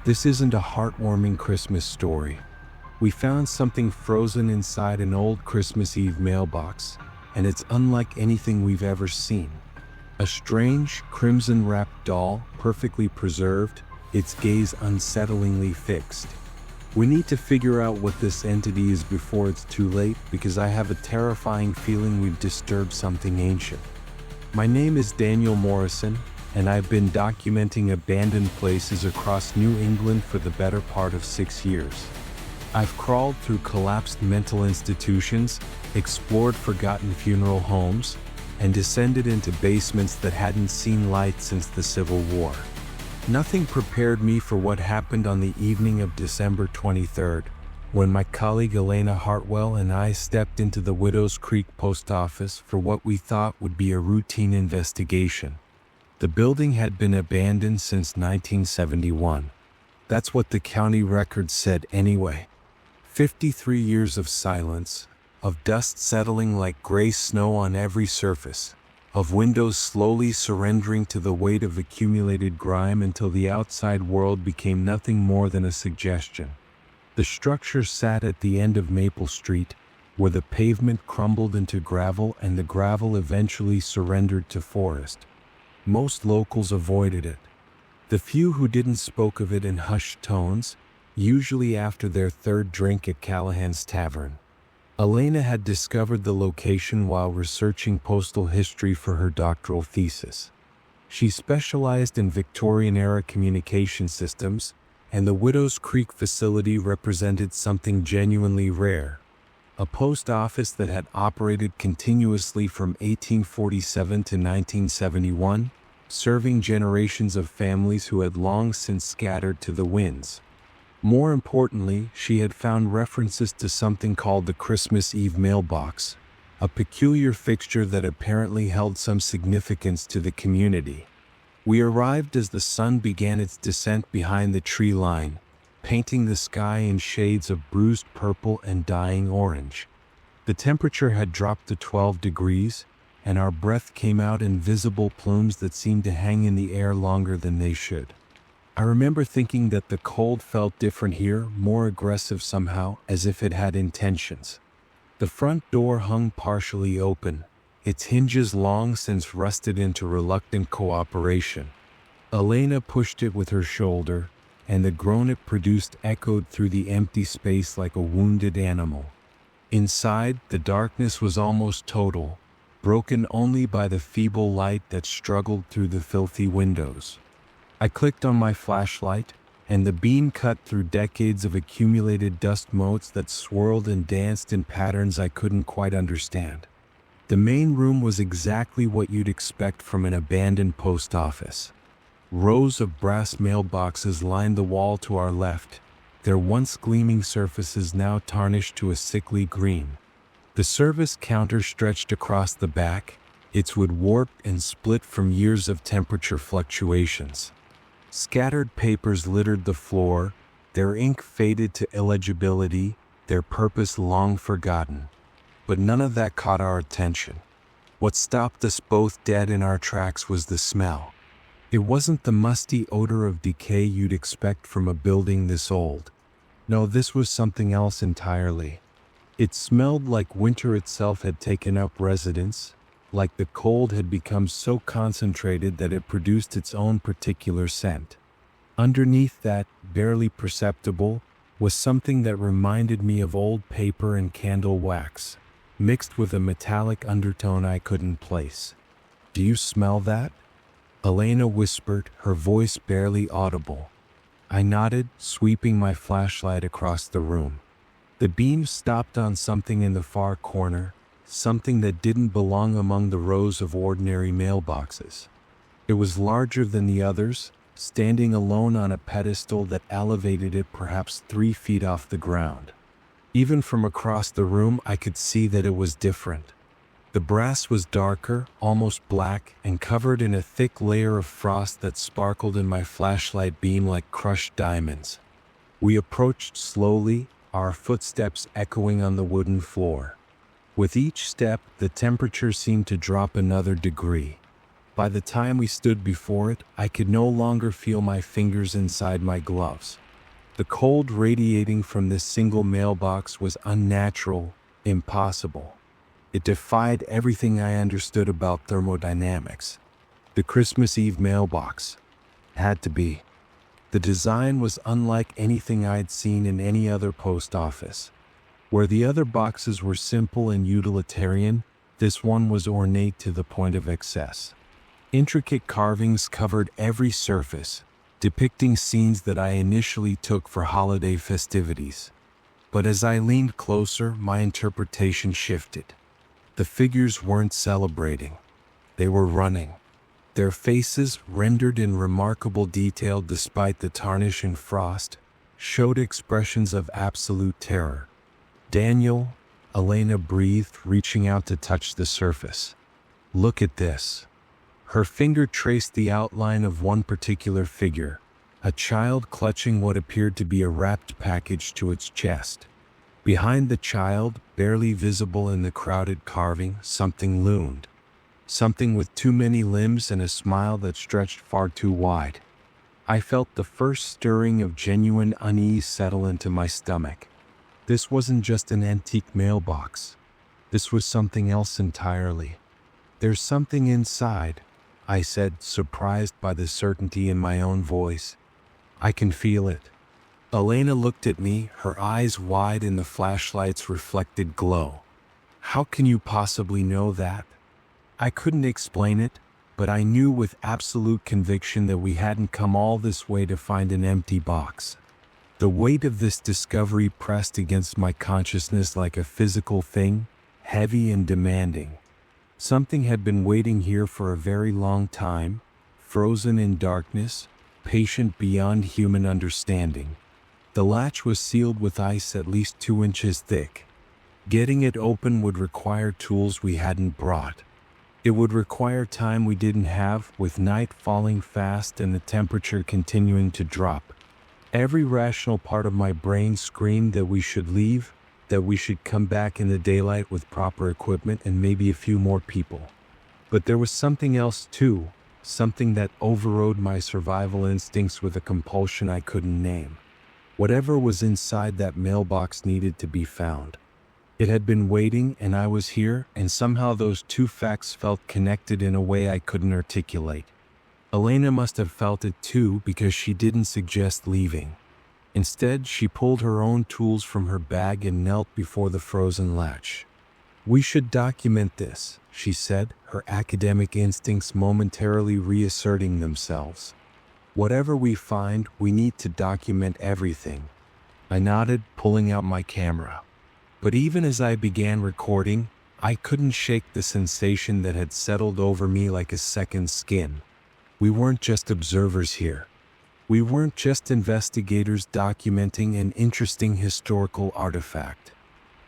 This isn't a heartwarming Christmas story. We found something frozen inside an old Christmas Eve mailbox, and it's unlike anything we've ever seen. A strange, crimson-wrapped doll, perfectly preserved, its gaze unsettlingly fixed. We need to figure out what this entity is before it's too late, because I have a terrifying feeling we've disturbed something ancient. My name is Daniel Morrison, and I've been documenting abandoned places across New England for the better part of 6 years. I've crawled through collapsed mental institutions, explored forgotten funeral homes, and descended into basements that hadn't seen light since the Civil War. Nothing prepared me for what happened on the evening of December 23rd, when my colleague Elena Hartwell and I stepped into the Widows Creek post office for what we thought would be a routine investigation. The building had been abandoned since 1971. That's what the county records said anyway. 53 years of silence, of dust settling like gray snow on every surface, of windows slowly surrendering to the weight of accumulated grime until the outside world became nothing more than a suggestion. The structure sat at the end of Maple Street, where the pavement crumbled into gravel and the gravel eventually surrendered to forest. Most locals avoided it. The few who didn't spoke of it in hushed tones, usually after their third drink at Callahan's Tavern. Elena had discovered the location while researching postal history for her doctoral thesis. She specialized in Victorian-era communication systems, and the Widows Creek facility represented something genuinely rare. A post office that had operated continuously from 1847 to 1971, serving generations of families who had long since scattered to the winds. More importantly, she had found references to something called the Christmas Eve mailbox, a peculiar fixture that apparently held some significance to the community. We arrived as the sun began its descent behind the tree line, painting the sky in shades of bruised purple and dying orange. The temperature had dropped to 12 degrees, and our breath came out in visible plumes that seemed to hang in the air longer than they should. I remember thinking that the cold felt different here, more aggressive somehow, as if it had intentions. The front door hung partially open, its hinges long since rusted into reluctant cooperation. Elena pushed it with her shoulder, and the groan it produced echoed through the empty space like a wounded animal. Inside, the darkness was almost total, broken only by the feeble light that struggled through the filthy windows. I clicked on my flashlight, and the beam cut through decades of accumulated dust motes that swirled and danced in patterns I couldn't quite understand. The main room was exactly what you'd expect from an abandoned post office. Rows of brass mailboxes lined the wall to our left, their once gleaming surfaces now tarnished to a sickly green. The service counter stretched across the back, its wood warped and split from years of temperature fluctuations. Scattered papers littered the floor, their ink faded to illegibility, their purpose long forgotten. But none of that caught our attention. What stopped us both dead in our tracks was the smell. It wasn't the musty odor of decay you'd expect from a building this old. No, this was something else entirely. It smelled like winter itself had taken up residence, like the cold had become so concentrated that it produced its own particular scent. Underneath that, barely perceptible, was something that reminded me of old paper and candle wax, mixed with a metallic undertone I couldn't place. "Do you smell that?" Elena whispered, her voice barely audible. I nodded, sweeping my flashlight across the room. The beam stopped on something in the far corner, something that didn't belong among the rows of ordinary mailboxes. It was larger than the others, standing alone on a pedestal that elevated it perhaps 3 feet off the ground. Even from across the room, I could see that it was different. The brass was darker, almost black, and covered in a thick layer of frost that sparkled in my flashlight beam like crushed diamonds. We approached slowly, our footsteps echoing on the wooden floor. With each step, the temperature seemed to drop another degree. By the time we stood before it, I could no longer feel my fingers inside my gloves. The cold radiating from this single mailbox was unnatural, impossible. It defied everything I understood about thermodynamics. The Christmas Eve mailbox had to be. The design was unlike anything I'd seen in any other post office. Where the other boxes were simple and utilitarian, this one was ornate to the point of excess. Intricate carvings covered every surface, depicting scenes that I initially took for holiday festivities. But as I leaned closer, my interpretation shifted. The figures weren't celebrating. They were running. Their faces, rendered in remarkable detail despite the tarnish and frost, showed expressions of absolute terror. Daniel, Elena breathed, reaching out to touch the surface. "Look at this." Her finger traced the outline of one particular figure, a child clutching what appeared to be a wrapped package to its chest. Behind the child, barely visible in the crowded carving, something loomed. Something with too many limbs and a smile that stretched far too wide. I felt the first stirring of genuine unease settle into my stomach. This wasn't just an antique mailbox. This was something else entirely. "There's something inside," I said, surprised by the certainty in my own voice. "I can feel it." Elena looked at me, her eyes wide in the flashlight's reflected glow. "How can you possibly know that?" I couldn't explain it, but I knew with absolute conviction that we hadn't come all this way to find an empty box. The weight of this discovery pressed against my consciousness like a physical thing, heavy and demanding. Something had been waiting here for a very long time, frozen in darkness, patient beyond human understanding. The latch was sealed with ice at least 2 inches thick. Getting it open would require tools we hadn't brought. It would require time we didn't have, with night falling fast and the temperature continuing to drop. Every rational part of my brain screamed that we should leave, that we should come back in the daylight with proper equipment and maybe a few more people. But there was something else too, something that overrode my survival instincts with a compulsion I couldn't name. Whatever was inside that mailbox needed to be found. It had been waiting and I was here, and somehow those two facts felt connected in a way I couldn't articulate. Elena must have felt it too, because she didn't suggest leaving. Instead, she pulled her own tools from her bag and knelt before the frozen latch. "We should document this," she said, her academic instincts momentarily reasserting themselves. "Whatever we find, we need to document everything." I nodded, pulling out my camera. But even as I began recording, I couldn't shake the sensation that had settled over me like a second skin. We weren't just observers here. We weren't just investigators documenting an interesting historical artifact.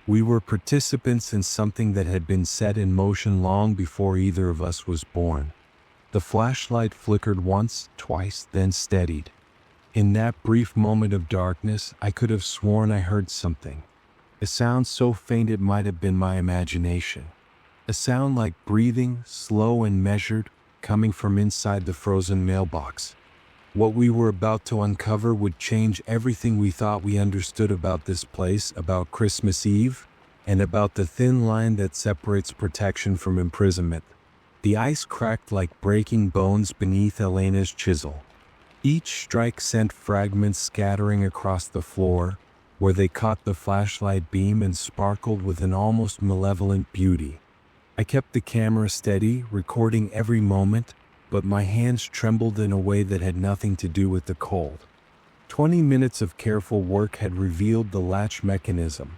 We were participants in something that had been set in motion long before either of us was born. The flashlight flickered once, twice, then steadied. In that brief moment of darkness, I could have sworn I heard something. A sound so faint it might have been my imagination. A sound like breathing, slow and measured, coming from inside the frozen mailbox. What we were about to uncover would change everything we thought we understood about this place, about Christmas Eve, and about the thin line that separates protection from imprisonment. The ice cracked like breaking bones beneath Elena's chisel. Each strike sent fragments scattering across the floor, where they caught the flashlight beam and sparkled with an almost malevolent beauty. I kept the camera steady, recording every moment, but my hands trembled in a way that had nothing to do with the cold. 20 minutes of careful work had revealed the latch mechanism,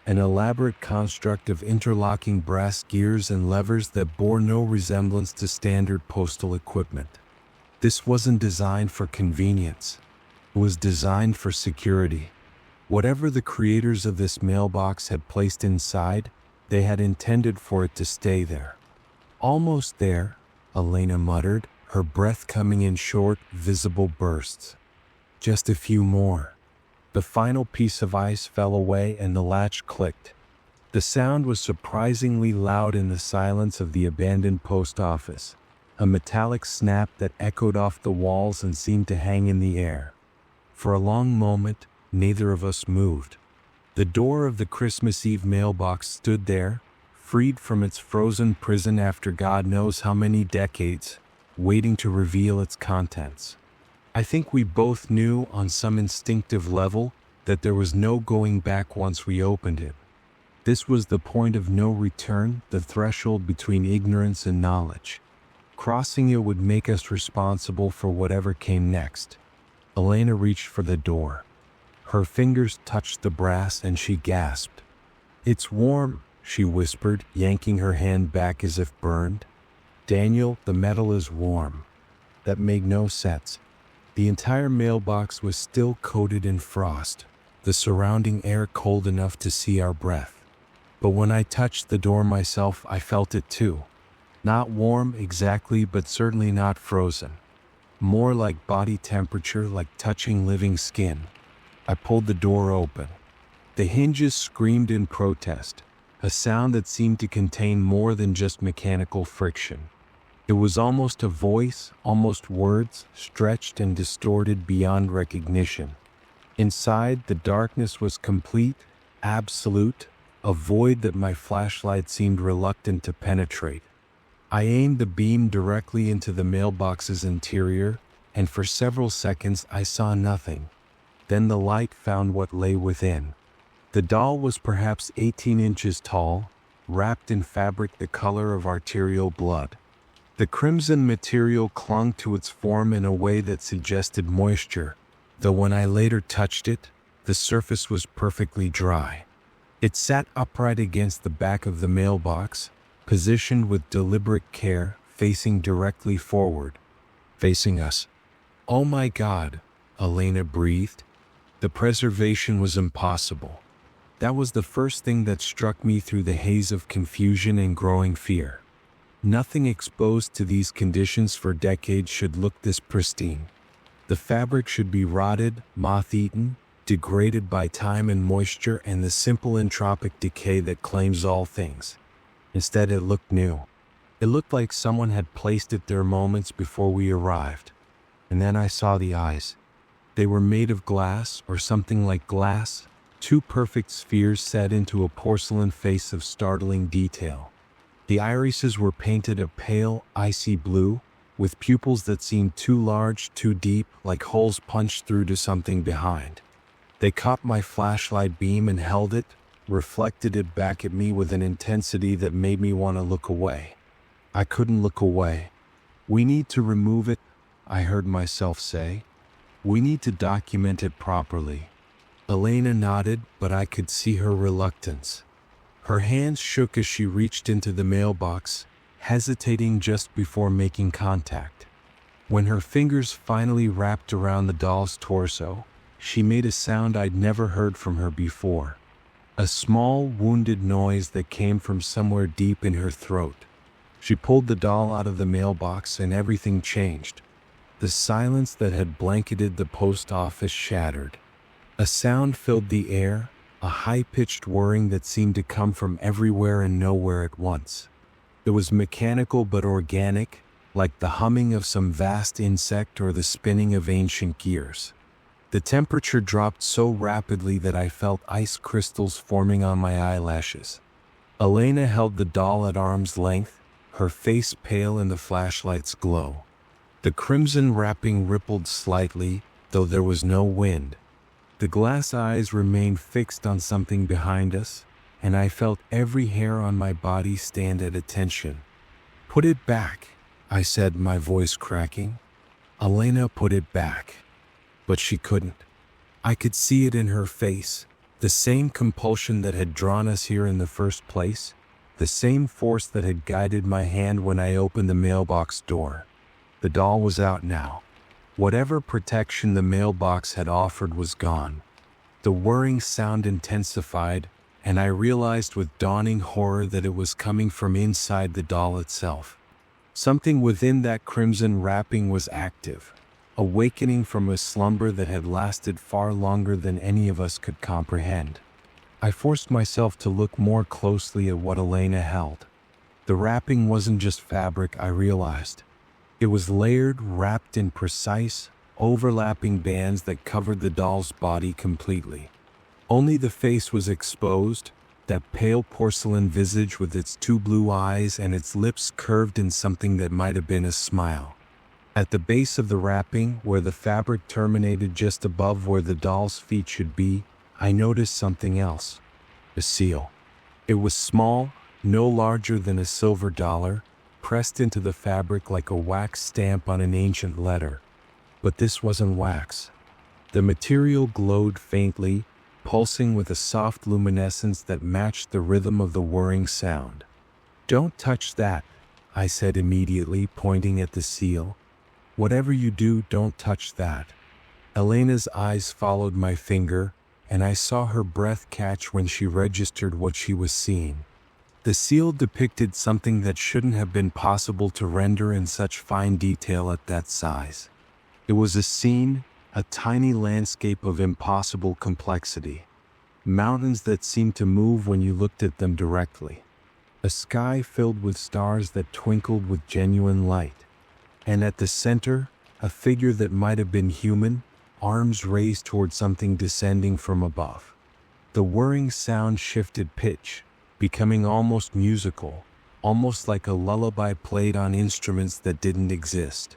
an elaborate construct of interlocking brass gears and levers that bore no resemblance to standard postal equipment. This wasn't designed for convenience. It was designed for security. Whatever the creators of this mailbox had placed inside, they had intended for it to stay there. "Almost there," Elena muttered, her breath coming in short, visible bursts. "Just a few more." The final piece of ice fell away and the latch clicked. The sound was surprisingly loud in the silence of the abandoned post office. a metallic snap that echoed off the walls and seemed to hang in the air. For a long moment, neither of us moved. The door of the Christmas Eve mailbox stood there, freed from its frozen prison after God knows how many decades, waiting to reveal its contents. I think we both knew on some instinctive level that there was no going back once we opened it. This was the point of no return, the threshold between ignorance and knowledge. Crossing it would make us responsible for whatever came next. Elena reached for the door. Her fingers touched the brass and she gasped. "It's warm," she whispered, yanking her hand back as if burned. "Daniel, the metal is warm." That made no sense. The entire mailbox was still coated in frost, the surrounding air cold enough to see our breath. But when I touched the door myself, I felt it too. Not warm exactly, but certainly not frozen. More like body temperature, like touching living skin. I pulled the door open. The hinges screamed in protest, a sound that seemed to contain more than just mechanical friction. It was almost a voice, almost words, stretched and distorted beyond recognition. Inside, the darkness was complete, absolute, a void that my flashlight seemed reluctant to penetrate. I aimed the beam directly into the mailbox's interior, and for several seconds I saw nothing. Then the light found what lay within. The doll was perhaps 18 inches tall, wrapped in fabric the color of arterial blood. The crimson material clung to its form in a way that suggested moisture, though when I later touched it, the surface was perfectly dry. It sat upright against the back of the mailbox, positioned with deliberate care, facing directly forward. Facing us. "Oh my God," Elena breathed. The preservation was impossible. That was the first thing that struck me through the haze of confusion and growing fear. Nothing exposed to these conditions for decades should look this pristine. The fabric should be rotted, moth-eaten, degraded by time and moisture and the simple entropic decay that claims all things. Instead, it looked new. It looked like someone had placed it there moments before we arrived. And then I saw the eyes. They were made of glass, or something like glass, two perfect spheres set into a porcelain face of startling detail. The irises were painted a pale, icy blue, with pupils that seemed too large, too deep, like holes punched through to something behind. They caught my flashlight beam and held it, reflected it back at me with an intensity that made me want to look away. I couldn't look away. "We need to remove it," I heard myself say. "We need to document it properly." Elena nodded, but I could see her reluctance. Her hands shook as she reached into the mailbox, hesitating just before making contact. When her fingers finally wrapped around the doll's torso, she made a sound I'd never heard from her before. A small, wounded noise that came from somewhere deep in her throat. She pulled the doll out of the mailbox and everything changed. The silence that had blanketed the post office shattered. A sound filled the air, a high-pitched whirring that seemed to come from everywhere and nowhere at once. It was mechanical but organic, like the humming of some vast insect or the spinning of ancient gears. The temperature dropped so rapidly that I felt ice crystals forming on my eyelashes. Elena held the doll at arm's length, her face pale in the flashlight's glow. The crimson wrapping rippled slightly, though there was no wind. The glass eyes remained fixed on something behind us, and I felt every hair on my body stand at attention. "Put it back," I said, my voice cracking. Elena put it back. But she couldn't. I could see it in her face, the same compulsion that had drawn us here in the first place, the same force that had guided my hand when I opened the mailbox door. The doll was out now. Whatever protection the mailbox had offered was gone. The whirring sound intensified, and I realized with dawning horror that it was coming from inside the doll itself. Something within that crimson wrapping was active, awakening from a slumber that had lasted far longer than any of us could comprehend. I forced myself to look more closely at what Elena held. The wrapping wasn't just fabric, I realized. It was layered, wrapped in precise, overlapping bands that covered the doll's body completely. Only the face was exposed, that pale porcelain visage with its two blue eyes and its lips curved in something that might have been a smile. At the base of the wrapping, where the fabric terminated just above where the doll's feet should be, I noticed something else. A seal. It was small, no larger than a silver dollar, pressed into the fabric like a wax stamp on an ancient letter. But this wasn't wax. The material glowed faintly, pulsing with a soft luminescence that matched the rhythm of the whirring sound. "Don't touch that," I said immediately, pointing at the seal. "Whatever you do, don't touch that." Elena's eyes followed my finger, and I saw her breath catch when she registered what she was seeing. The seal depicted something that shouldn't have been possible to render in such fine detail at that size. It was a scene, a tiny landscape of impossible complexity. Mountains that seemed to move when you looked at them directly. A sky filled with stars that twinkled with genuine light. And at the center, a figure that might have been human, arms raised toward something descending from above. The whirring sound shifted pitch, becoming almost musical, almost like a lullaby played on instruments that didn't exist.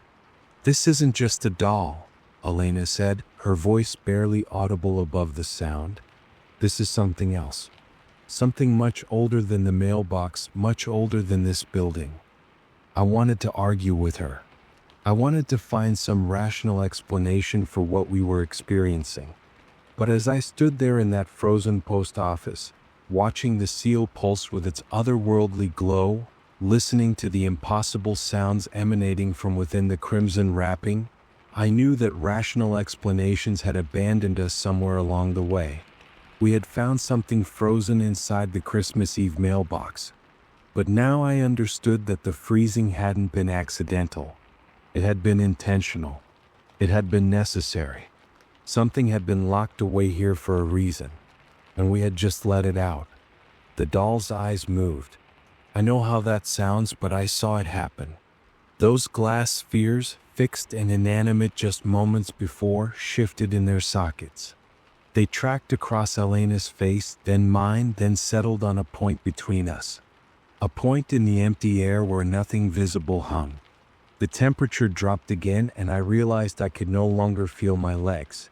"This isn't just a doll," Elena said, her voice barely audible above the sound. "This is something else. Something much older than the mailbox, much older than this building." I wanted to argue with her. I wanted to find some rational explanation for what we were experiencing. But as I stood there in that frozen post office, watching the seal pulse with its otherworldly glow, listening to the impossible sounds emanating from within the crimson wrapping, I knew that rational explanations had abandoned us somewhere along the way. We had found something frozen inside the Christmas Eve mailbox. But now I understood that the freezing hadn't been accidental. It had been intentional. It had been necessary. Something had been locked away here for a reason, and we had just let it out. The doll's eyes moved. I know how that sounds, but I saw it happen. Those glass spheres, fixed and inanimate just moments before, shifted in their sockets. They tracked across Elena's face, then mine, then settled on a point between us. A point in the empty air where nothing visible hung. The temperature dropped again, and I realized I could no longer feel my legs.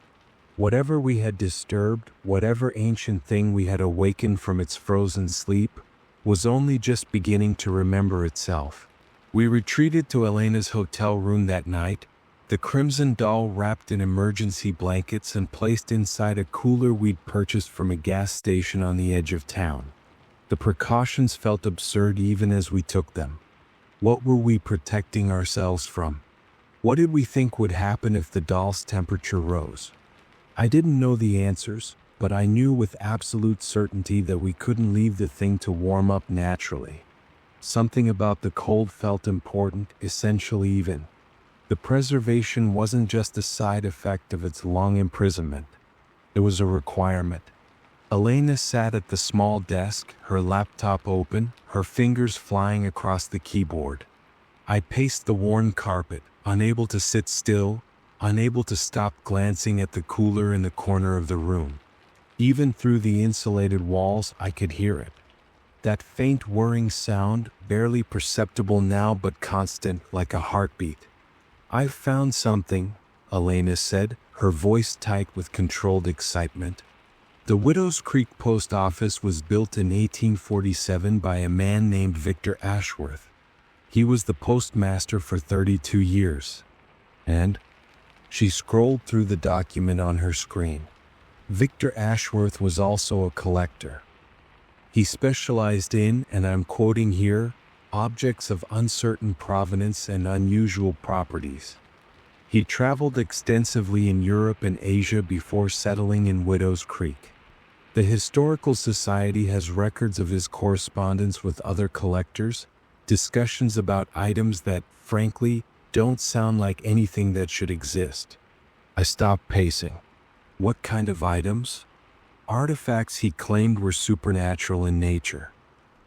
Whatever we had disturbed, whatever ancient thing we had awakened from its frozen sleep, was only just beginning to remember itself. We retreated to Elena's hotel room that night, the crimson doll wrapped in emergency blankets and placed inside a cooler we'd purchased from a gas station on the edge of town. The precautions felt absurd even as we took them. What were we protecting ourselves from? What did we think would happen if the doll's temperature rose? I didn't know the answers, but I knew with absolute certainty that we couldn't leave the thing to warm up naturally. Something about the cold felt important, essential even. The preservation wasn't just a side effect of its long imprisonment. It was a requirement. Elena sat at the small desk, her laptop open, her fingers flying across the keyboard. I paced the worn carpet, unable to sit still, unable to stop glancing at the cooler in the corner of the room. Even through the insulated walls, I could hear it. That faint whirring sound, barely perceptible now but constant, like a heartbeat. "I've found something," Elena said, her voice tight with controlled excitement. The Widow's Creek post office was built in 1847 by a man named Victor Ashworth. He was the postmaster for 32 years. And she scrolled through the document on her screen. Victor Ashworth was also a collector. He specialized in, and I'm quoting here, objects of uncertain provenance and unusual properties. He traveled extensively in Europe and Asia before settling in Widow's Creek. The Historical Society has records of his correspondence with other collectors, discussions about items that, frankly, don't sound like anything that should exist. I stopped pacing. What kind of items? Artifacts he claimed were supernatural in nature.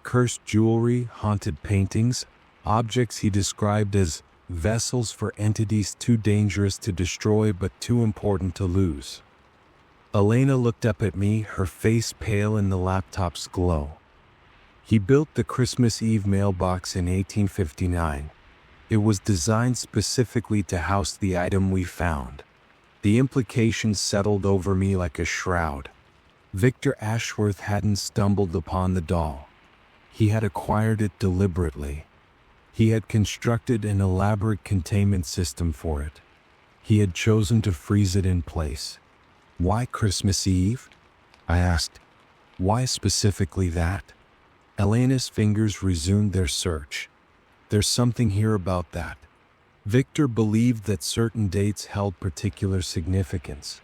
Cursed jewelry, haunted paintings, objects he described as vessels for entities too dangerous to destroy but too important to lose. Elena looked up at me, her face pale in the laptop's glow. He built the Christmas Eve mailbox in 1859. It was designed specifically to house the item we found. The implications settled over me like a shroud. Victor Ashworth hadn't stumbled upon the doll. He had acquired it deliberately. He had constructed an elaborate containment system for it. He had chosen to freeze it in place. Why Christmas Eve? I asked. Why specifically that? Elena's fingers resumed their search. There's something here about that. Victor believed that certain dates held particular significance.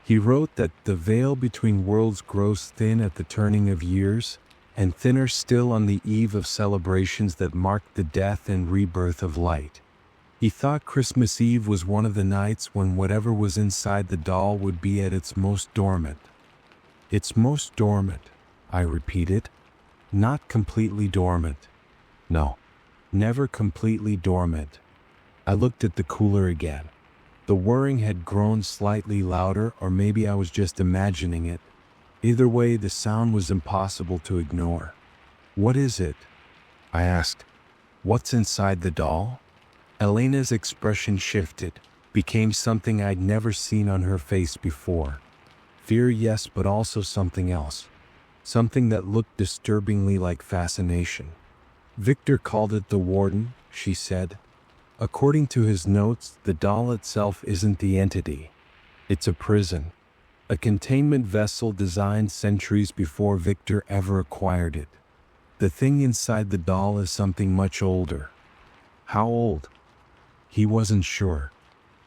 He wrote that the veil between worlds grows thin at the turning of years, and thinner still on the eve of celebrations that marked the death and rebirth of light. He thought Christmas Eve was one of the nights when whatever was inside the doll would be at its most dormant. Its most dormant, I repeated. Not completely dormant. No, never completely dormant. I looked at the cooler again. The whirring had grown slightly louder, or maybe I was just imagining it. Either way, the sound was impossible to ignore. What is it? I asked. What's inside the doll? Elena's expression shifted, became something I'd never seen on her face before. Fear, yes, but also something else. Something that looked disturbingly like fascination. Victor called it the Warden, she said. According to his notes, the doll itself isn't the entity. It's a prison. A containment vessel designed centuries before Victor ever acquired it. The thing inside the doll is something much older. How old? He wasn't sure.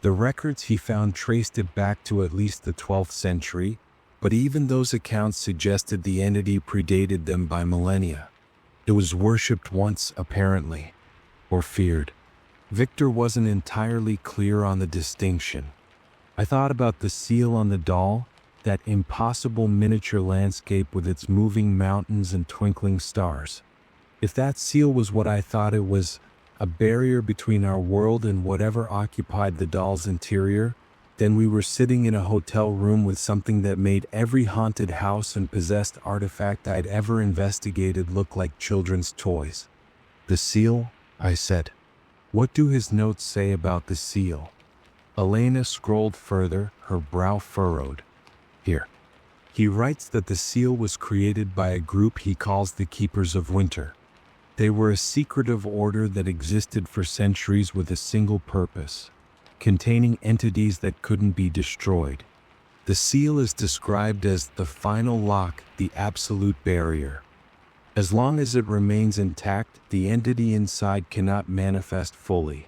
The records he found traced it back to at least the 12th century, but even those accounts suggested the entity predated them by millennia. It was worshipped once, apparently, or feared. Victor wasn't entirely clear on the distinction. I thought about the seal on the doll, that impossible miniature landscape with its moving mountains and twinkling stars. If that seal was what I thought it was, a barrier between our world and whatever occupied the doll's interior, then we were sitting in a hotel room with something that made every haunted house and possessed artifact I'd ever investigated look like children's toys. The seal? I said. What do his notes say about the seal? Elena scrolled further, her brow furrowed. Here. He writes that the seal was created by a group he calls the Keepers of Winter. They were a secretive order that existed for centuries with a single purpose, containing entities that couldn't be destroyed. The seal is described as the final lock, the absolute barrier. As long as it remains intact, the entity inside cannot manifest fully.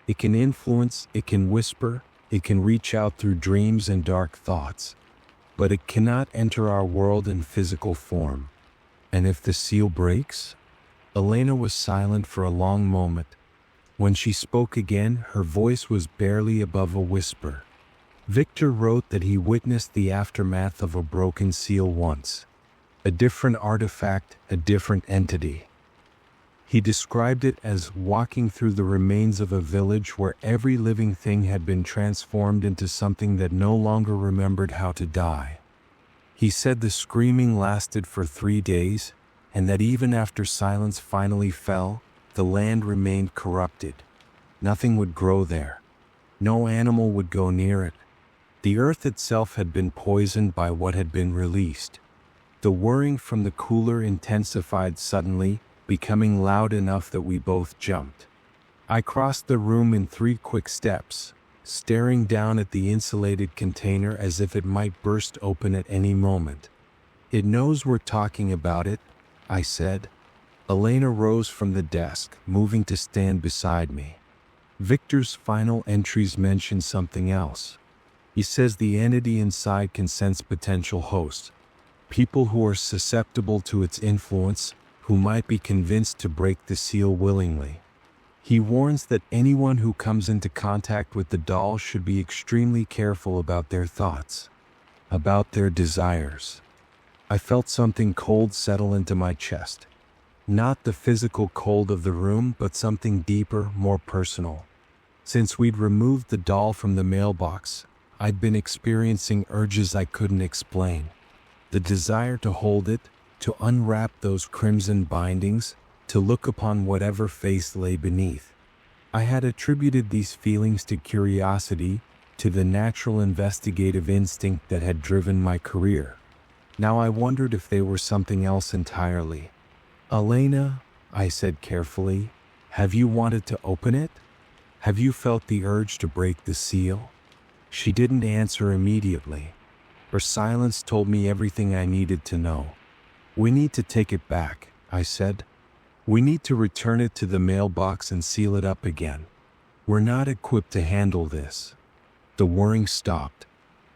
It can influence, it can whisper, it can reach out through dreams and dark thoughts. But it cannot enter our world in physical form. And if the seal breaks? Elena was silent for a long moment. When she spoke again, her voice was barely above a whisper. Victor wrote that he witnessed the aftermath of a broken seal once. A different artifact, a different entity. He described it as walking through the remains of a village where every living thing had been transformed into something that no longer remembered how to die. He said the screaming lasted for 3 days, and that even after silence finally fell, the land remained corrupted. Nothing would grow there. No animal would go near it. The earth itself had been poisoned by what had been released. The whirring from the cooler intensified suddenly, becoming loud enough that we both jumped. I crossed the room in 3 quick steps, staring down at the insulated container as if it might burst open at any moment. It knows we're talking about it, I said. Elena rose from the desk, moving to stand beside me. Victor's final entries mention something else. He says the entity inside can sense potential hosts, people who are susceptible to its influence, who might be convinced to break the seal willingly. He warns that anyone who comes into contact with the doll should be extremely careful about their thoughts, about their desires. I felt something cold settle into my chest. Not the physical cold of the room, but something deeper, more personal. Since we'd removed the doll from the mailbox, I'd been experiencing urges I couldn't explain. The desire to hold it, to unwrap those crimson bindings, to look upon whatever face lay beneath. I had attributed these feelings to curiosity, to the natural investigative instinct that had driven my career. Now I wondered if they were something else entirely. "Elena," I said carefully, "have you wanted to open it? Have you felt the urge to break the seal?" She didn't answer immediately. Her silence told me everything I needed to know. "We need to take it back," I said. "We need to return it to the mailbox and seal it up again. We're not equipped to handle this." The whirring stopped.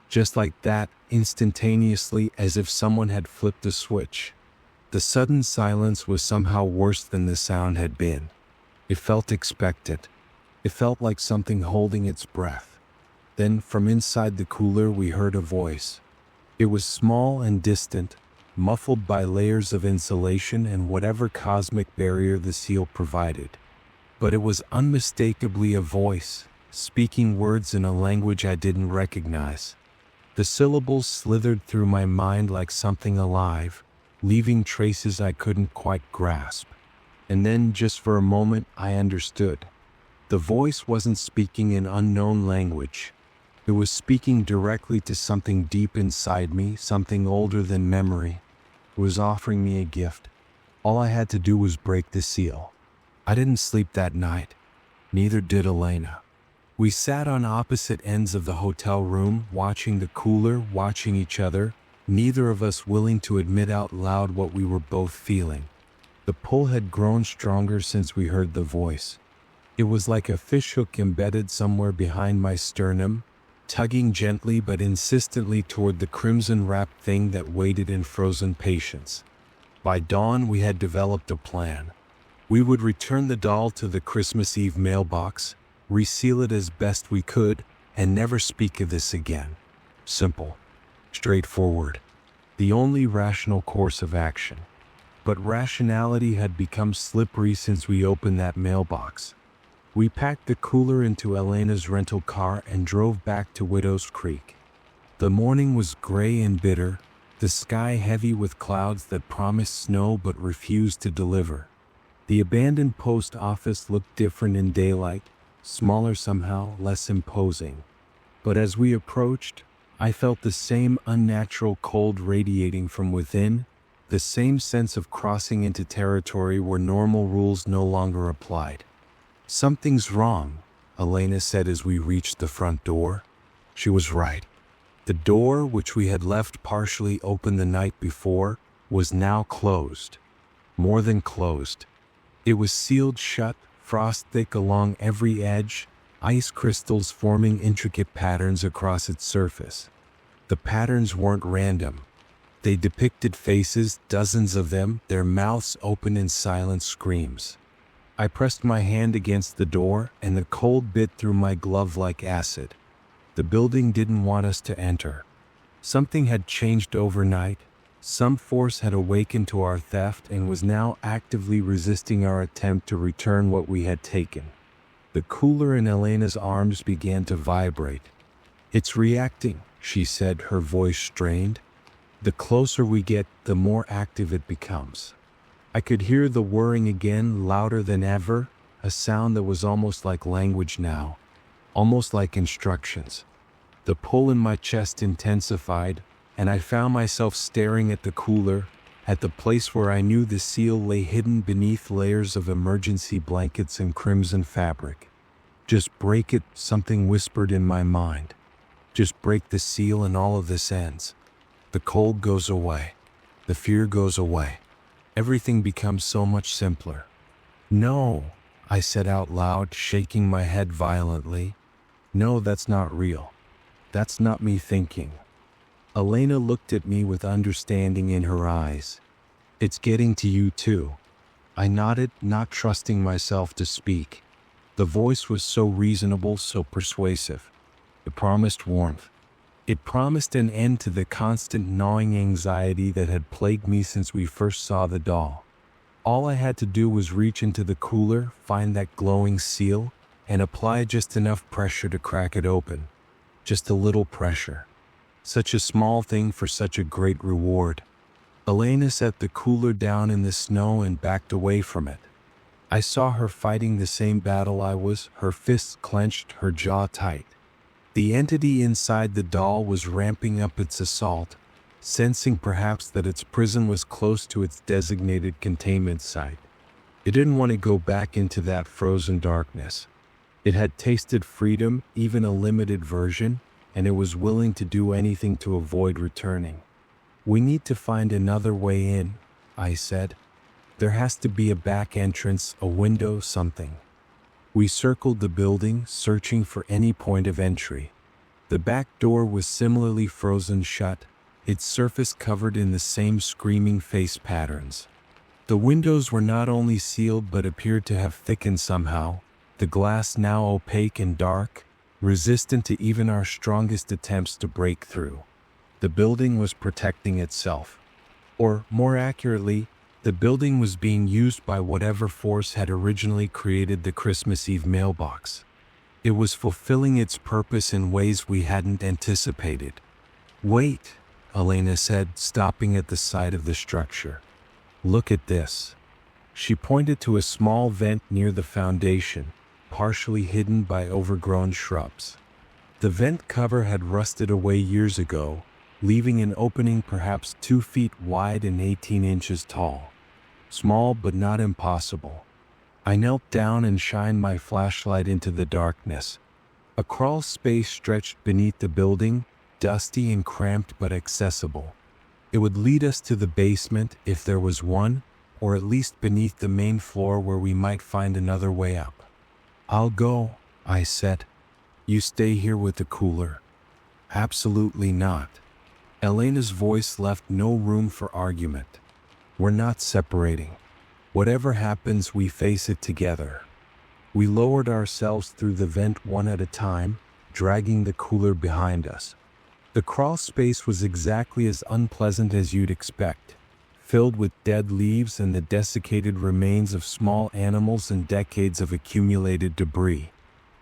Just like that, instantaneously, as if someone had flipped a switch. The sudden silence was somehow worse than the sound had been. It felt expectant. It felt like something holding its breath. Then, from inside the cooler, we heard a voice. It was small and distant, muffled by layers of insulation and whatever cosmic barrier the seal provided. But it was unmistakably a voice, speaking words in a language I didn't recognize. The syllables slithered through my mind like something alive, leaving traces I couldn't quite grasp. And then, just for a moment, I understood. The voice wasn't speaking in unknown language. It was speaking directly to something deep inside me, something older than memory. It was offering me a gift. All I had to do was break the seal. I didn't sleep that night. Neither did Elena. We sat on opposite ends of the hotel room, watching the cooler, watching each other, neither of us willing to admit out loud what we were both feeling. The pull had grown stronger since we heard the voice. It was like a fishhook embedded somewhere behind my sternum, tugging gently but insistently toward the crimson-wrapped thing that waited in frozen patience. By dawn, we had developed a plan. We would return the doll to the Christmas Eve mailbox, reseal it as best we could, and never speak of this again. Simple. Straightforward. The only rational course of action. But rationality had become slippery since we opened that mailbox. We packed the cooler into Elena's rental car and drove back to Widow's Creek. The morning was gray and bitter, the sky heavy with clouds that promised snow but refused to deliver. The abandoned post office looked different in daylight, smaller somehow, less imposing. But as we approached, I felt the same unnatural cold radiating from within, the same sense of crossing into territory where normal rules no longer applied. "Something's wrong," Elena said as we reached the front door. She was right. The door, which we had left partially open the night before, was now closed. More than closed. It was sealed shut, frost thick along every edge, ice crystals forming intricate patterns across its surface. The patterns weren't random. They depicted faces, dozens of them, their mouths open in silent screams. I pressed my hand against the door, and the cold bit through my glove like acid. The building didn't want us to enter. Something had changed overnight. Some force had awakened to our theft and was now actively resisting our attempt to return what we had taken. The cooler in Elena's arms began to vibrate. "It's reacting," she said, her voice strained. "The closer we get, the more active it becomes." I could hear the whirring again, louder than ever, a sound that was almost like language now, almost like instructions. The pull in my chest intensified, and I found myself staring at the cooler, at the place where I knew the seal lay hidden beneath layers of emergency blankets and crimson fabric. "Just break it," something whispered in my mind. "Just break the seal and all of this ends. The cold goes away. The fear goes away. Everything becomes so much simpler." "No," I said out loud, shaking my head violently. "No, that's not real. That's not me thinking." Elena looked at me with understanding in her eyes. "It's getting to you too." I nodded, not trusting myself to speak. The voice was so reasonable, so persuasive. It promised warmth. It promised an end to the constant gnawing anxiety that had plagued me since we first saw the doll. All I had to do was reach into the cooler, find that glowing seal, and apply just enough pressure to crack it open. Just a little pressure. Such a small thing for such a great reward. Elena set the cooler down in the snow and backed away from it. I saw her fighting the same battle I was, her fists clenched, her jaw tight. The entity inside the doll was ramping up its assault, sensing perhaps that its prison was close to its designated containment site. It didn't want to go back into that frozen darkness. It had tasted freedom, even a limited version, and it was willing to do anything to avoid returning. "We need to find another way in," I said. "There has to be a back entrance, a window, something." We circled the building, searching for any point of entry. The back door was similarly frozen shut, its surface covered in the same screaming face patterns. The windows were not only sealed but appeared to have thickened somehow, the glass now opaque and dark, resistant to even our strongest attempts to break through. The building was protecting itself. Or, more accurately, the building was being used by whatever force had originally created the Christmas Eve mailbox. It was fulfilling its purpose in ways we hadn't anticipated. "Wait," Elena said, stopping at the side of the structure. "Look at this." She pointed to a small vent near the foundation, partially hidden by overgrown shrubs. The vent cover had rusted away years ago, leaving an opening perhaps 2 feet wide and 18 inches tall. Small but not impossible. I knelt down and shined my flashlight into the darkness. A crawl space stretched beneath the building, dusty and cramped but accessible. It would lead us to the basement, if there was one, or at least beneath the main floor where we might find another way up. "I'll go," I said. "You stay here with the cooler." "Absolutely not." Elena's voice left no room for argument. "We're not separating. Whatever happens, we face it together." We lowered ourselves through the vent one at a time, dragging the cooler behind us. The crawl space was exactly as unpleasant as you'd expect, filled with dead leaves and the desiccated remains of small animals and decades of accumulated debris.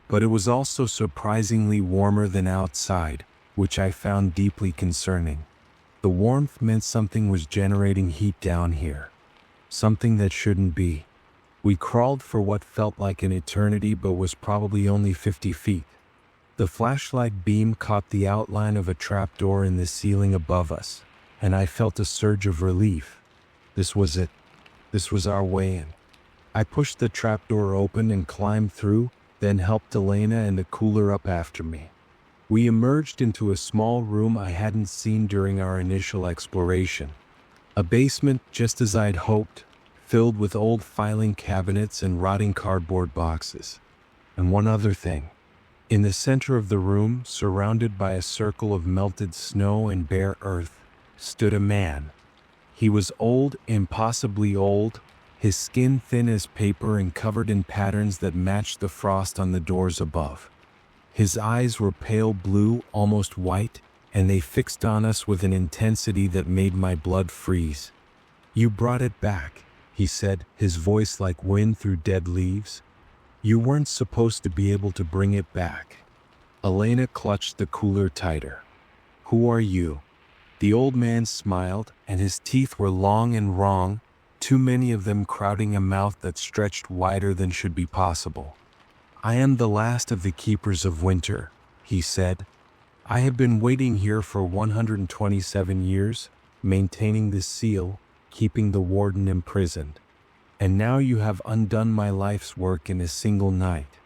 But it was also surprisingly warmer than outside, which I found deeply concerning. The warmth meant something was generating heat down here. Something that shouldn't be. We crawled for what felt like an eternity but was probably only 50 feet. The flashlight beam caught the outline of a trapdoor in the ceiling above us, and I felt a surge of relief. This was it. This was our way in. I pushed the trapdoor open and climbed through, then helped Elena and the cooler up after me. We emerged into a small room I hadn't seen during our initial exploration. A basement, just as I'd hoped, filled with old filing cabinets and rotting cardboard boxes. And one other thing. In the center of the room, surrounded by a circle of melted snow and bare earth, stood a man. He was old, impossibly old, his skin thin as paper and covered in patterns that matched the frost on the doors above. His eyes were pale blue, almost white, and they fixed on us with an intensity that made my blood freeze. "You brought it back," he said, his voice like wind through dead leaves. "You weren't supposed to be able to bring it back." Elena clutched the cooler tighter. "Who are you?" The old man smiled, and his teeth were long and wrong, too many of them crowding a mouth that stretched wider than should be possible. "I am the last of the keepers of winter," he said. "I have been waiting here for 127 years, maintaining the seal, keeping the warden imprisoned. And now you have undone my life's work in a single night."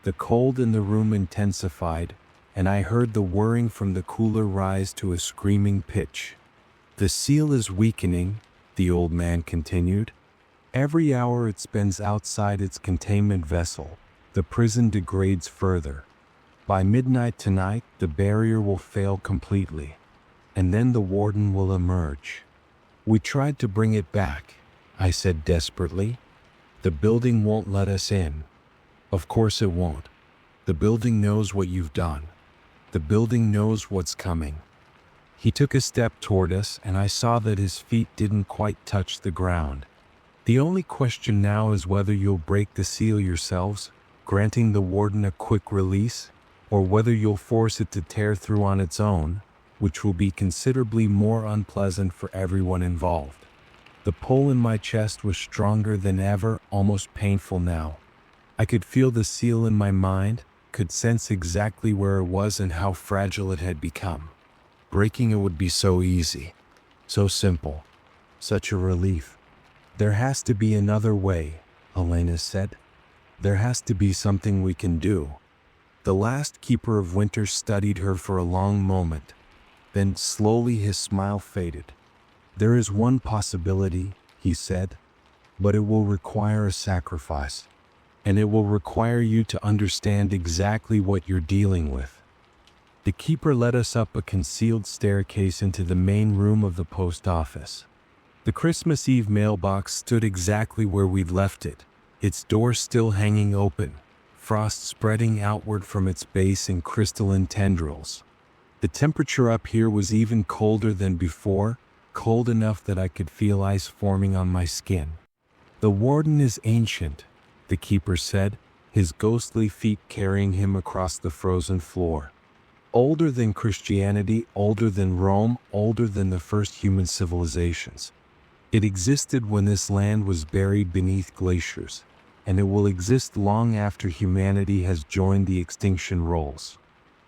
The cold in the room intensified, and I heard the whirring from the cooler rise to a screaming pitch. "The seal is weakening," the old man continued. "Every hour it spends outside its containment vessel, the prison degrades further. By midnight tonight, the barrier will fail completely, and then the warden will emerge." "We tried to bring it back," I said desperately. "The building won't let us in." "Of course it won't. The building knows what you've done. The building knows what's coming." He took a step toward us, and I saw that his feet didn't quite touch the ground. The only question now is whether you'll break the seal yourselves, granting the warden a quick release, or whether you'll force it to tear through on its own, which will be considerably more unpleasant for everyone involved. The pull in my chest was stronger than ever, almost painful now. I could feel the seal in my mind, could sense exactly where it was and how fragile it had become. Breaking it would be so easy, so simple, such a relief. There has to be another way, Elena said. There has to be something we can do. The last keeper of winter studied her for a long moment. Then slowly his smile faded. There is one possibility, he said, but it will require a sacrifice. And it will require you to understand exactly what you're dealing with. The keeper led us up a concealed staircase into the main room of the post office. The Christmas Eve mailbox stood exactly where we'd left it, its door still hanging open, frost spreading outward from its base in crystalline tendrils. The temperature up here was even colder than before, cold enough that I could feel ice forming on my skin. The warden is ancient, the keeper said, his ghostly feet carrying him across the frozen floor. Older than Christianity, older than Rome, older than the first human civilizations. It existed when this land was buried beneath glaciers, and it will exist long after humanity has joined the extinction rolls.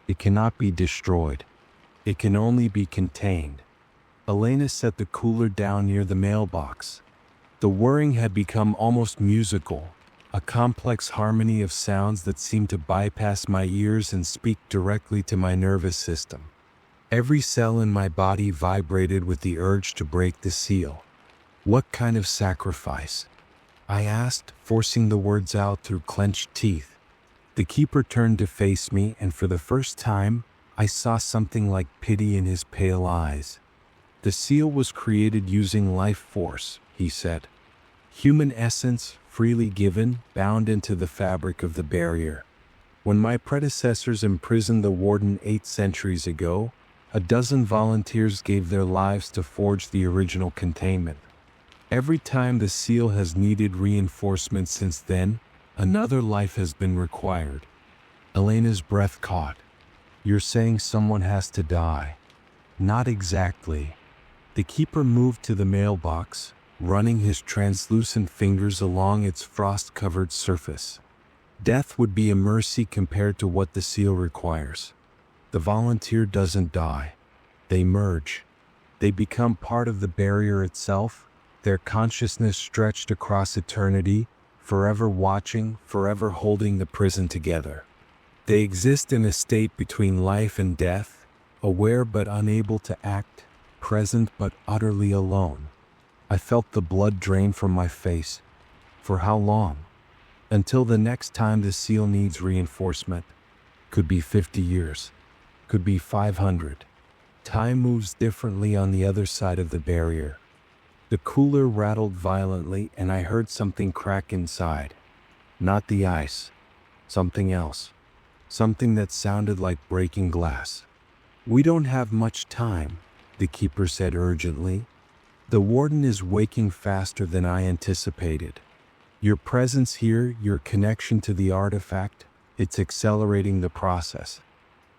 It cannot be destroyed. It can only be contained. Elena set the cooler down near the mailbox. The whirring had become almost musical, a complex harmony of sounds that seemed to bypass my ears and speak directly to my nervous system. Every cell in my body vibrated with the urge to break the seal. What kind of sacrifice? I asked, forcing the words out through clenched teeth. The keeper turned to face me, and for the first time, I saw something like pity in his pale eyes. The seal was created using life force, he said. Human essence, freely given, bound into the fabric of the barrier. When my predecessors imprisoned the warden 8 centuries ago, a dozen volunteers gave their lives to forge the original containment. Every time the seal has needed reinforcement since then, another life has been required. Elena's breath caught. You're saying someone has to die? Not exactly. The keeper moved to the mailbox, running his translucent fingers along its frost-covered surface. Death would be a mercy compared to what the seal requires. The volunteer doesn't die. They merge. They become part of the barrier itself, their consciousness stretched across eternity, forever watching, forever holding the prison together. They exist in a state between life and death, aware but unable to act, present but utterly alone. I felt the blood drain from my face. For how long? Until the next time the seal needs reinforcement. Could be 50 years. Could be 500. Time moves differently on the other side of the barrier. The cooler rattled violently, and I heard something crack inside. Not the ice. Something else. Something that sounded like breaking glass. We don't have much time, the keeper said urgently. The warden is waking faster than I anticipated. Your presence here, your connection to the artifact, it's accelerating the process.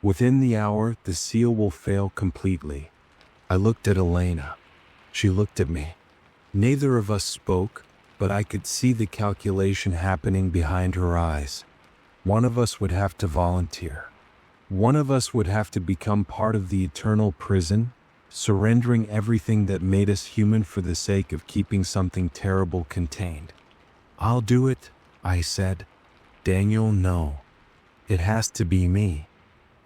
Within the hour, the seal will fail completely. I looked at Elena. She looked at me. Neither of us spoke, but I could see the calculation happening behind her eyes. One of us would have to volunteer. One of us would have to become part of the eternal prison, surrendering everything that made us human for the sake of keeping something terrible contained. I'll do it, I said. Daniel, no. It has to be me.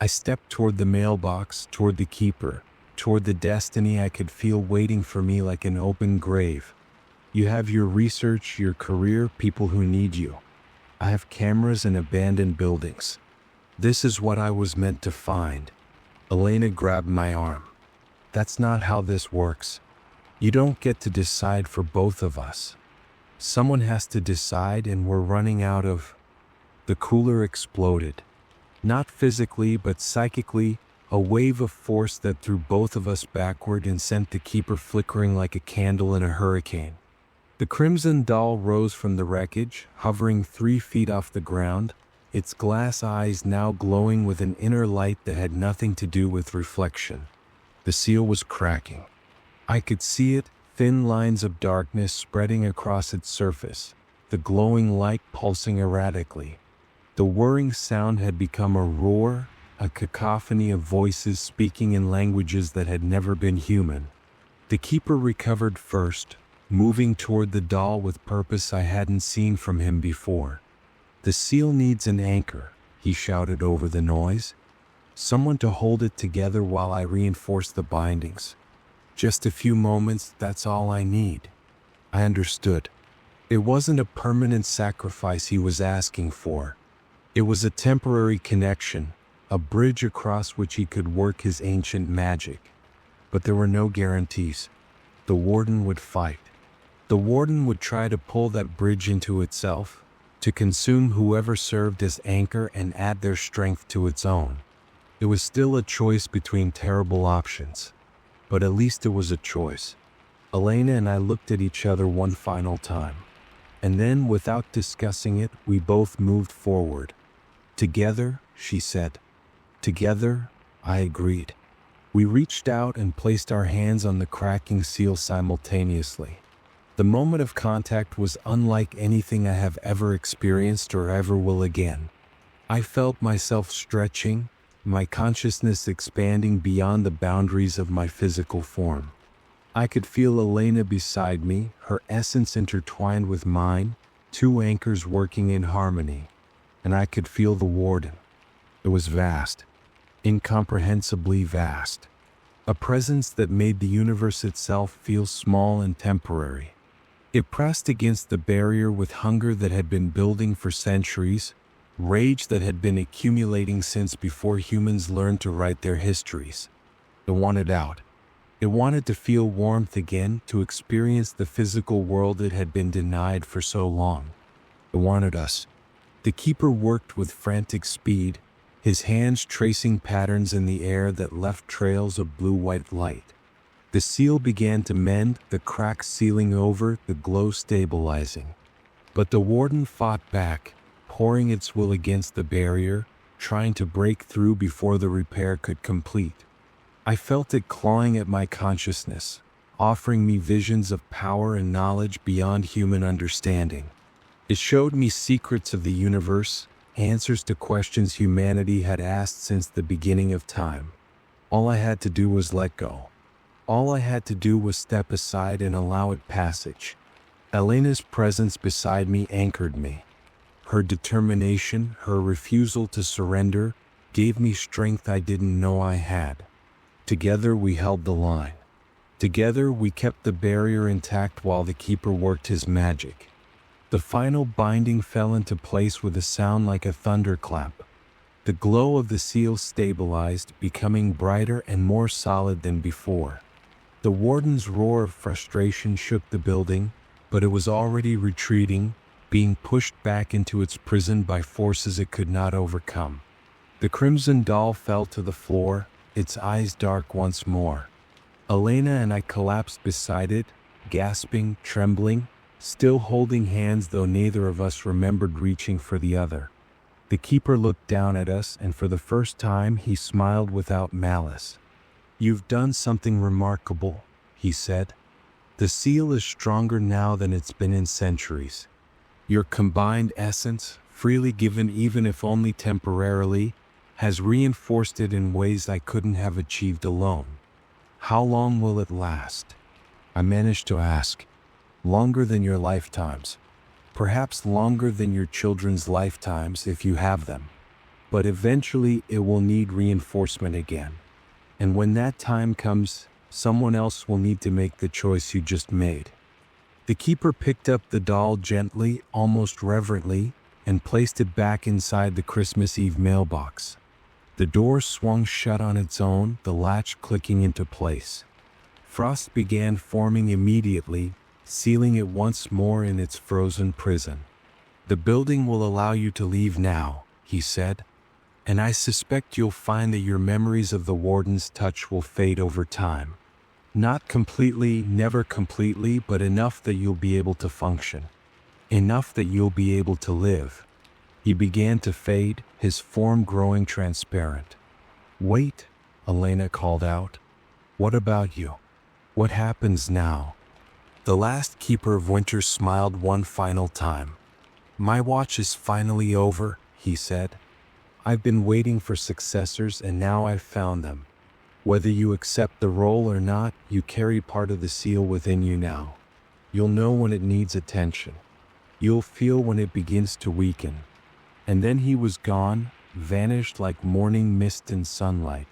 I stepped toward the mailbox, toward the keeper, toward the destiny I could feel waiting for me like an open grave. You have your research, your career, people who need you. I have cameras and abandoned buildings. This is what I was meant to find. Elena grabbed my arm. That's not how this works. You don't get to decide for both of us. Someone has to decide, and we're running out of... The cooler exploded. Not physically, but psychically, a wave of force that threw both of us backward and sent the keeper flickering like a candle in a hurricane. The crimson doll rose from the wreckage, hovering 3 feet off the ground, its glass eyes now glowing with an inner light that had nothing to do with reflection. The seal was cracking. I could see it, thin lines of darkness spreading across its surface, the glowing light pulsing erratically. The whirring sound had become a roar, a cacophony of voices speaking in languages that had never been human. The keeper recovered first, moving toward the doll with purpose I hadn't seen from him before. "The seal needs an anchor," he shouted over the noise. "Someone to hold it together while I reinforce the bindings. Just a few moments, that's all I need." I understood. It wasn't a permanent sacrifice he was asking for. It was a temporary connection, a bridge across which he could work his ancient magic. But there were no guarantees. The warden would fight. The warden would try to pull that bridge into itself, to consume whoever served as anchor and add their strength to its own. It was still a choice between terrible options. But at least it was a choice. Elena and I looked at each other one final time. And then, without discussing it, we both moved forward. "Together," she said. "Together," I agreed. We reached out and placed our hands on the cracking seal simultaneously. The moment of contact was unlike anything I have ever experienced or ever will again. I felt myself stretching, my consciousness expanding beyond the boundaries of my physical form. I could feel Elena beside me, her essence intertwined with mine, 2 anchors working in harmony. And I could feel the warden. It was vast, incomprehensibly vast. A presence that made the universe itself feel small and temporary. It pressed against the barrier with hunger that had been building for centuries, rage that had been accumulating since before humans learned to write their histories. It wanted out. It wanted to feel warmth again, to experience the physical world it had been denied for so long. It wanted us. The keeper worked with frantic speed, his hands tracing patterns in the air that left trails of blue-white light. The seal began to mend, the cracks sealing over, the glow stabilizing. But the warden fought back, pouring its will against the barrier, trying to break through before the repair could complete. I felt it clawing at my consciousness, offering me visions of power and knowledge beyond human understanding. It showed me secrets of the universe, answers to questions humanity had asked since the beginning of time. All I had to do was let go. All I had to do was step aside and allow it passage. Elena's presence beside me anchored me. Her determination, her refusal to surrender, gave me strength I didn't know I had. Together we held the line. Together we kept the barrier intact while the keeper worked his magic. The final binding fell into place with a sound like a thunderclap. The glow of the seal stabilized, becoming brighter and more solid than before. The warden's roar of frustration shook the building, but it was already retreating, being pushed back into its prison by forces it could not overcome. The crimson doll fell to the floor, its eyes dark once more. Elena and I collapsed beside it, gasping, trembling, still holding hands though neither of us remembered reaching for the other. The keeper looked down at us, and for the first time he smiled without malice. "You've done something remarkable," he said. "The seal is stronger now than it's been in centuries. Your combined essence, freely given even if only temporarily, has reinforced it in ways I couldn't have achieved alone. How long will it last?" I managed to ask. "Longer than your lifetimes. Perhaps longer than your children's lifetimes if you have them. But eventually it will need reinforcement again. And when that time comes, someone else will need to make the choice you just made." The keeper picked up the doll gently, almost reverently, and placed it back inside the Christmas Eve mailbox. The door swung shut on its own, the latch clicking into place. Frost began forming immediately, sealing it once more in its frozen prison. "The building will allow you to leave now," he said, "and I suspect you'll find that your memories of the warden's touch will fade over time. Not completely, never completely, but enough that you'll be able to function. Enough that you'll be able to live. He began to fade, his form growing transparent. "Wait," Elena called out. "What about you? What happens now?" The last keeper of winter smiled one final time. "My watch is finally over," he said. "I've been waiting for successors and now I've found them. Whether you accept the role or not, you carry part of the seal within you now. You'll know when it needs attention. You'll feel when it begins to weaken." And then he was gone, vanished like morning mist in sunlight.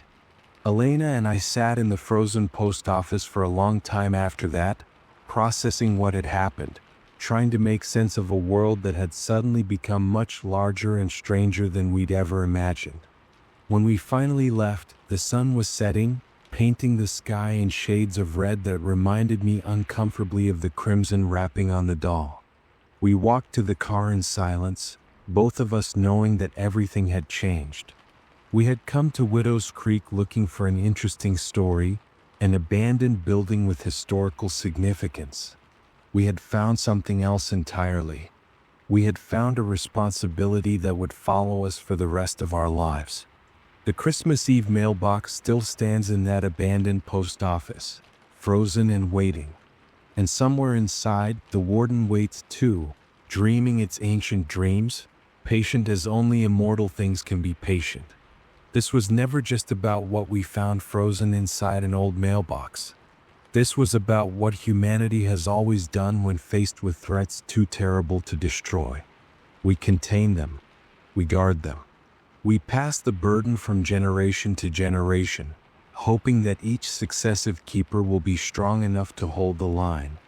Elena and I sat in the frozen post office for a long time after that, processing what had happened, trying to make sense of a world that had suddenly become much larger and stranger than we'd ever imagined. When we finally left, the sun was setting, painting the sky in shades of red that reminded me uncomfortably of the crimson wrapping on the doll. We walked to the car in silence, both of us knowing that everything had changed. We had come to Widow's Creek looking for an interesting story, an abandoned building with historical significance. We had found something else entirely. We had found a responsibility that would follow us for the rest of our lives. The Christmas Eve mailbox still stands in that abandoned post office, frozen and waiting. And somewhere inside, the warden waits too, dreaming its ancient dreams, patient as only immortal things can be patient. This was never just about what we found frozen inside an old mailbox. This was about what humanity has always done when faced with threats too terrible to destroy. We contain them. We guard them. We pass the burden from generation to generation, hoping that each successive keeper will be strong enough to hold the line.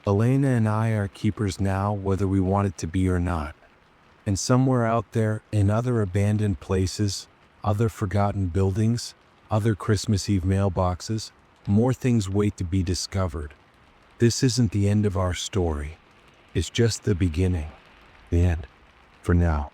Elena and I are keepers now, whether we want it to be or not. And somewhere out there, in other abandoned places, other forgotten buildings, other Christmas Eve mailboxes, more things wait to be discovered. This isn't the end of our story. It's just the beginning. The end. For now.